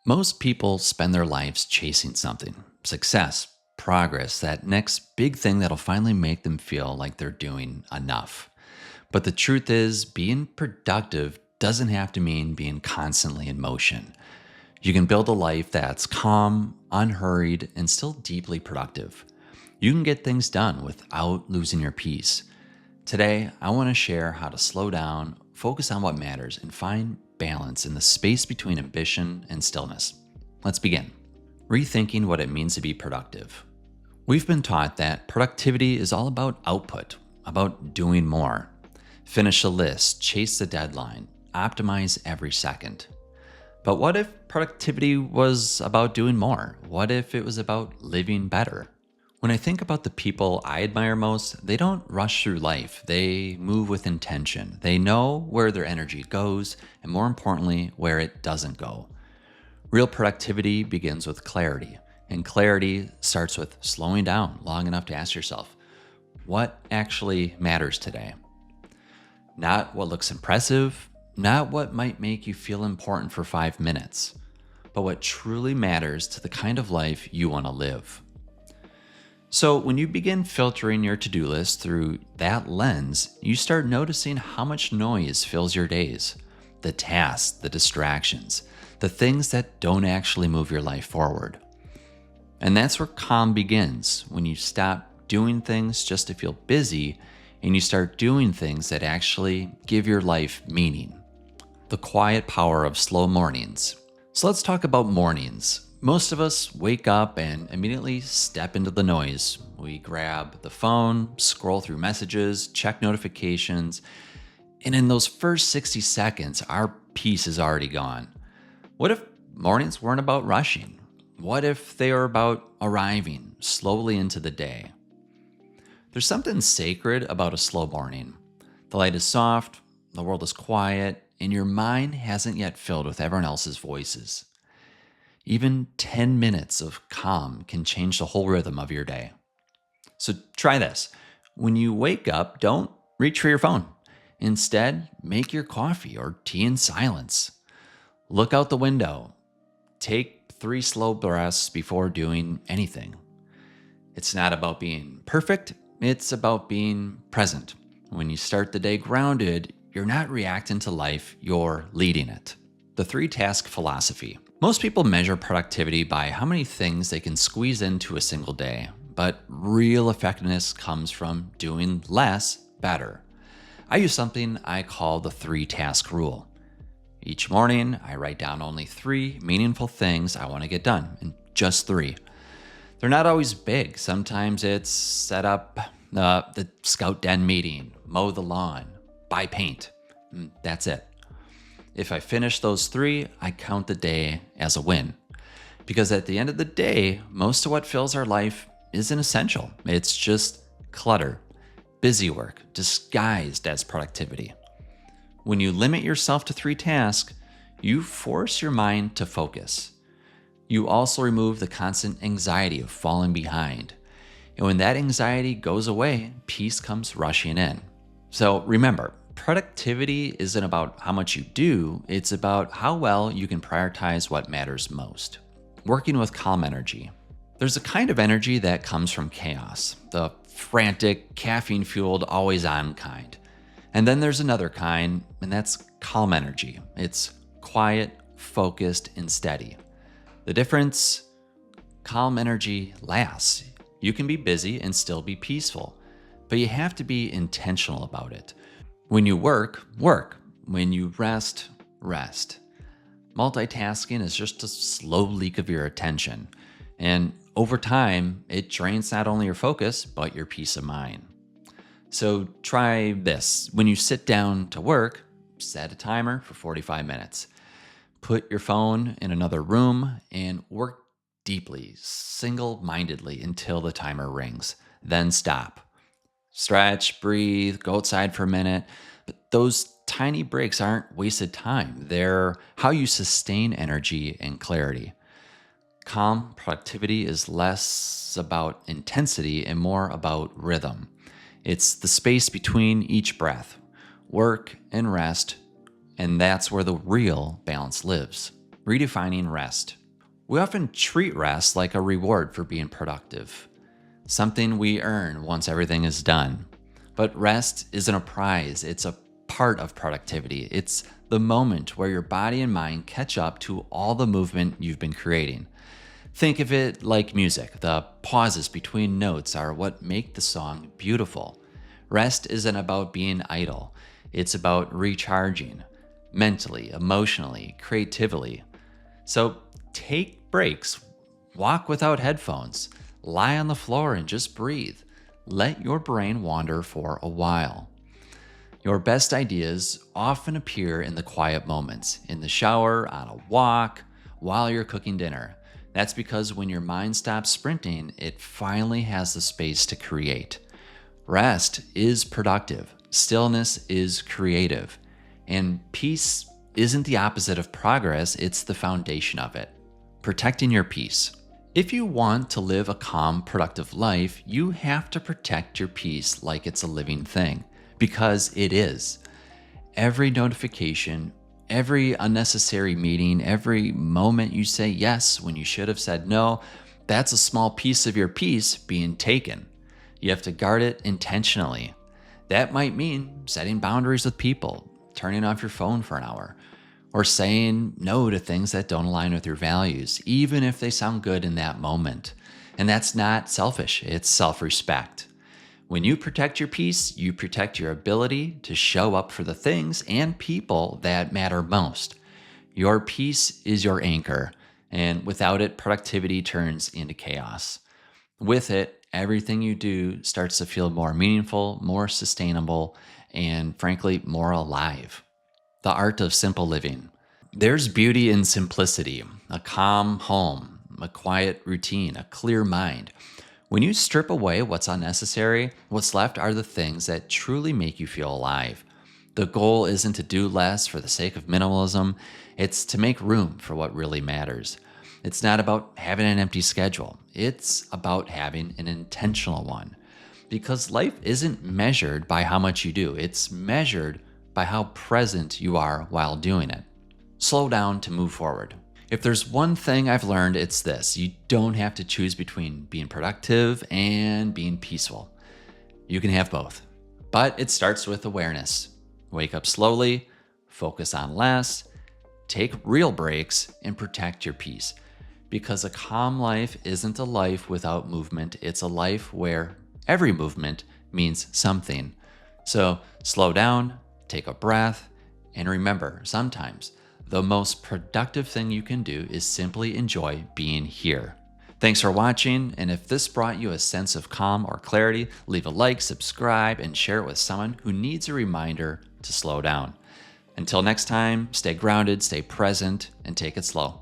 Most people spend their lives chasing something success, progress, that next big thing that'll finally make them feel like they're doing enough. But the truth is, being productive doesn't have to mean being constantly in motion. You can build a life that's calm, unhurried, and still deeply productive. You can get things done without losing your peace. Today, I want to share how to slow down, focus on what matters, and find balance in the space between ambition and stillness. Let's begin. Rethinking what it means to be productive. We've been taught that productivity is all about output, about doing more. Finish a list, chase the deadline, optimize every second. But what if productivity was about doing more? What if it was about living better? When I think about the people I admire most, they don't rush through life. They move with intention. They know where their energy goes, and more importantly, where it doesn't go. Real productivity begins with clarity, and clarity starts with slowing down long enough to ask yourself, what actually matters today? Not what looks impressive, not what might make you feel important for 5 minutes, but what truly matters to the kind of life you want to live. So when you begin filtering your to-do list through that lens, you start noticing how much noise fills your days. The tasks, the distractions, the things that don't actually move your life forward. And that's where calm begins, when you stop doing things just to feel busy and you start doing things that actually give your life meaning. The quiet power of slow mornings. So let's talk about mornings. Most of us wake up and immediately step into the noise. We grab the phone, scroll through messages, check notifications, and in those first 60 seconds, our peace is already gone. What if mornings weren't about rushing? What if they were about arriving slowly into the day? There's something sacred about a slow morning. The light is soft, the world is quiet, and your mind hasn't yet filled with everyone else's voices. Even 10 minutes of calm can change the whole rhythm of your day. So try this. When you wake up, don't reach for your phone. Instead, make your coffee or tea in silence. Look out the window. Take 3 slow breaths before doing anything. It's not about being perfect, it's about being present. When you start the day grounded, you're not reacting to life, you're leading it. The 3-task philosophy. Most people measure productivity by how many things they can squeeze into a single day, but real effectiveness comes from doing less better. I use something I call the 3-task rule. Each morning, I write down only 3 meaningful things I want to get done, and just 3. They're not always big. Sometimes it's set up the scout den meeting, mow the lawn, buy paint. That's it. If I finish those 3, I count the day as a win. Because at the end of the day, most of what fills our life isn't essential. It's just clutter, busy work, disguised as productivity. When you limit yourself to 3 tasks, you force your mind to focus. You also remove the constant anxiety of falling behind. And when that anxiety goes away, peace comes rushing in. So remember, productivity isn't about how much you do, it's about how well you can prioritize what matters most. Working with calm energy. There's a kind of energy that comes from chaos, the frantic, caffeine-fueled, always-on kind. And then there's another kind, and that's calm energy. It's quiet, focused, and steady. The difference, calm energy lasts. You can be busy and still be peaceful, but you have to be intentional about it. When you work, work. When you rest, rest. Multitasking is just a slow leak of your attention. And over time, it drains not only your focus, but your peace of mind. So try this. When you sit down to work, set a timer for 45 minutes. Put your phone in another room and work deeply, single-mindedly until the timer rings. Then stop. Stretch, breathe, go outside for a minute. But those tiny breaks aren't wasted time. They're how you sustain energy and clarity. Calm productivity is less about intensity and more about rhythm. It's the space between each breath, work and rest, and that's where the real balance lives. Redefining rest. We often treat rest like a reward for being productive, something we earn once everything is done. But rest isn't a prize, it's a part of productivity. It's the moment where your body and mind catch up to all the movement you've been creating. Think of it like music. The pauses between notes are what make the song beautiful. Rest isn't about being idle, it's about recharging mentally, emotionally, creatively. So take breaks, walk without headphones, lie on the floor and just breathe. Let your brain wander for a while. Your best ideas often appear in the quiet moments, in the shower, on a walk, while you're cooking dinner. That's because when your mind stops sprinting, it finally has the space to create. Rest is productive, stillness is creative, and peace isn't the opposite of progress, it's the foundation of it. Protecting your peace. If you want to live a calm, productive life, you have to protect your peace like it's a living thing, because it is. Every notification, every unnecessary meeting, every moment you say yes when you should have said no, that's a small piece of your peace being taken. You have to guard it intentionally. That might mean setting boundaries with people, turning off your phone for an hour, or saying no to things that don't align with your values, even if they sound good in that moment. And that's not selfish, it's self-respect. When you protect your peace, you protect your ability to show up for the things and people that matter most. Your peace is your anchor, and without it, productivity turns into chaos. With it, everything you do starts to feel more meaningful, more sustainable, and frankly, more alive. The art of simple living. There's beauty in simplicity, a calm home, a quiet routine, a clear mind. When you strip away what's unnecessary, what's left are the things that truly make you feel alive. The goal isn't to do less for the sake of minimalism, it's to make room for what really matters. It's not about having an empty schedule, it's about having an intentional one. Because life isn't measured by how much you do, it's measured by how present you are while doing it. Slow down to move forward. If there's one thing I've learned, it's this: you don't have to choose between being productive and being peaceful. You can have both. But it starts with awareness. Wake up slowly, focus on less, take real breaks, and protect your peace. Because a calm life isn't a life without movement, it's a life where every movement means something. So slow down, take a breath, and remember, sometimes the most productive thing you can do is simply enjoy being here. Thanks for watching, and if this brought you a sense of calm or clarity, leave a like, subscribe, and share it with someone who needs a reminder to slow down. Until next time, stay grounded, stay present, and take it slow.